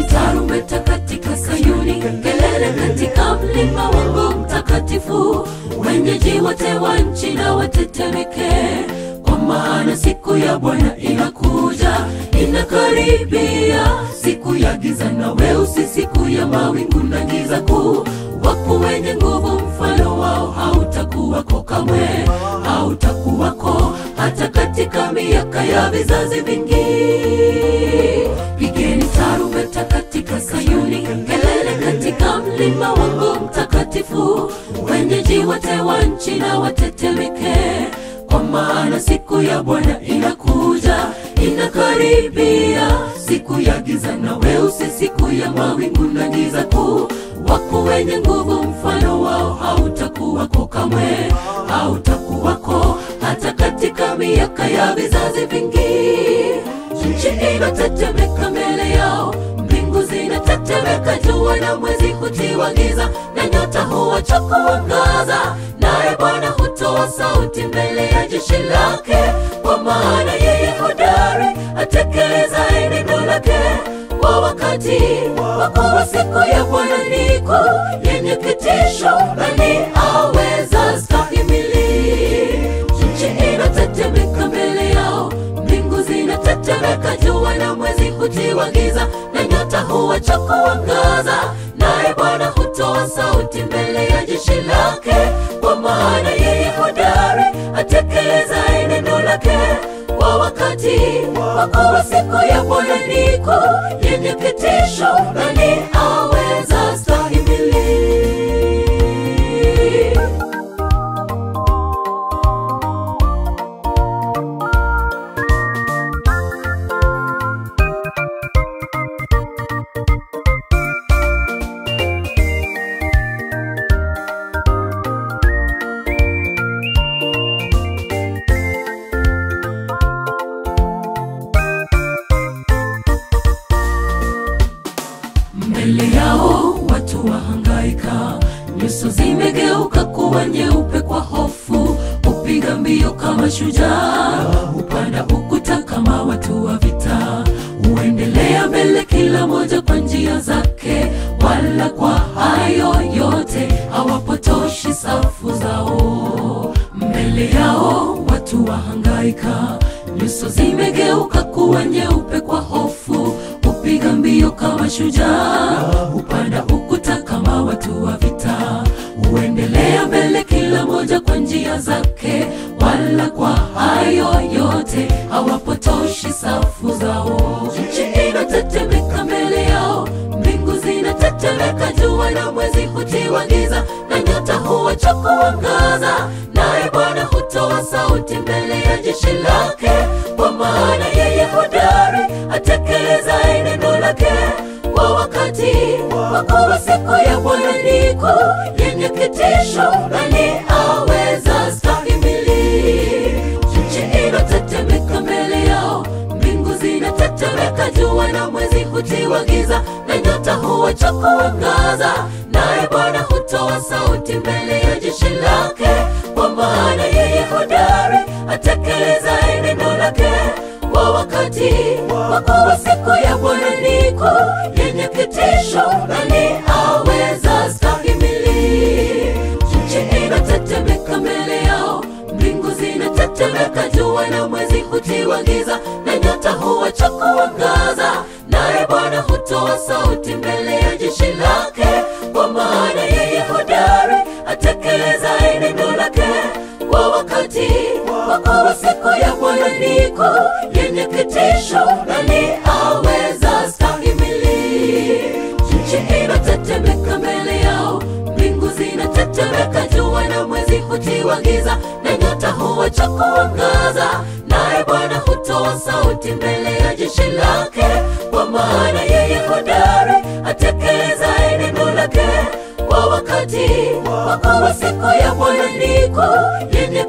Pigeni tarumbeta katika Sayuni, kelele katika mlima wangu mtakatifu. Wenyeji wote wa nchi na watetemeke, kwa maana siku ya Bwana inakuja, inakaribia. Siku ya giza na weusi, siku ya mawingu na giza kuu. Wako wenye nguvu, mfano wao hautakuwako kamwe, hautakuwako hata katika miaka ya vizazi vingi. Pigeni tarumbeta katika Sayuni, kelele katika mlima wangu mtakatifu. Wenyeji wote wa nchi na watetemeke, kwa maana siku ya Bwana inakuja, inakaribia. Siku ya giza na weusi, siku ya mawingu na giza kuu. Wako wenye nguvu, mfano wao hautakuwako kamwe, hautakuwako hata katika miaka ya vizazi vingi. Nchi inatetemeka mbele yao, mbingu zinatetemeka, jua na mwezi hutiwa giza, na nyota huacha kuangaza. Naye Bwana hutoa sauti mbele ya jeshi lake, kwa maana yeye hodari, atekeleza neno lake kwa wakati. Kwa kuwa siku ya Bwana ni kuu, yenye kitisho, nani aweza stahimili? Nchi inatetemeka mbele yao, mbingu zinatetemeka, jua na mwezi hutiwa giza, na nyota huacha kuangaza. Naye Bwana hutoa sauti mbele ya jeshi lake, kwa maana yeye hodari, atekeleza neno lake kwa wakati. Kwa kuwa siku ya Bwana ni kuu, yenye kitisho, nani aweza stahimili? Mbele yao watu wahangaika, nyuso zimegeuka kuwa nyeupe kwa hofu. Upiga mbio kama shujaa, upanda ukuta kama watu wa vita. Uendelea mbele kila moja kwa njia zake, wala kwa hayo yote hawapotoshi safu zao. Mbele yao watu wahangaika, nyuso zimegeuka kuwa nyeupe kwa hofu. Upiga mbio kama shujaa, upanda ukuta kama watu wa vita. Uendelea mbele kila moja kwa njia zake, wala kwa hayo yote hawapotoshi safu zao. Nchi inatetemeka mbele yao, mbingu zinatetemeka, jua na mwezi hutiwa giza, na nyota huacha kuangaza. Naye Bwana hutoa sauti mbele ya jeshi lake, kwa maana yeye hodari, atekeleza neno lake kwa wakati. Kwa kuwa siku ya Bwana ni kuu, yenye kitisho, nani aweza stahimili? Nchi inatetemeka mbele yao, mbingu zinatetemeka, jua na mwezi hutiwa giza, na nyota huacha kuangaza. Naye Bwana hutoa sauti mbele ya jeshi lake, kwa maana yeye hodari, atekeleza neno lake kwa wakati. Kwa kuwa siku ya Bwana ni kuu, yenye kitisho, nani aweza stahimili? Nchi inatetemeka mbele yao, mbingu zinatetemeka, jua na mwezi hutiwa giza, na nyota huacha kuangaza. Naye Bwana hutoa sauti mbele ya jeshi lake, kwa maana yeye hodari, atekeleza neno lake kwa wakati. Kwa kuwa siku ya Bwana ni kuu, yenye kitisho, nani aweza stahimili? Nchi inatetemeka mbele yao, mbingu zinatetemeka, jua na mwezi hutiwa giza, na nyota huacha kuangaza. Naye Bwana hutoa sauti mbele ya jeshi lake, kwa maana yeye hodari, atekeleza neno lake kwa wakati. Kwa kuwa siku ya Bwana ni kuu, yenye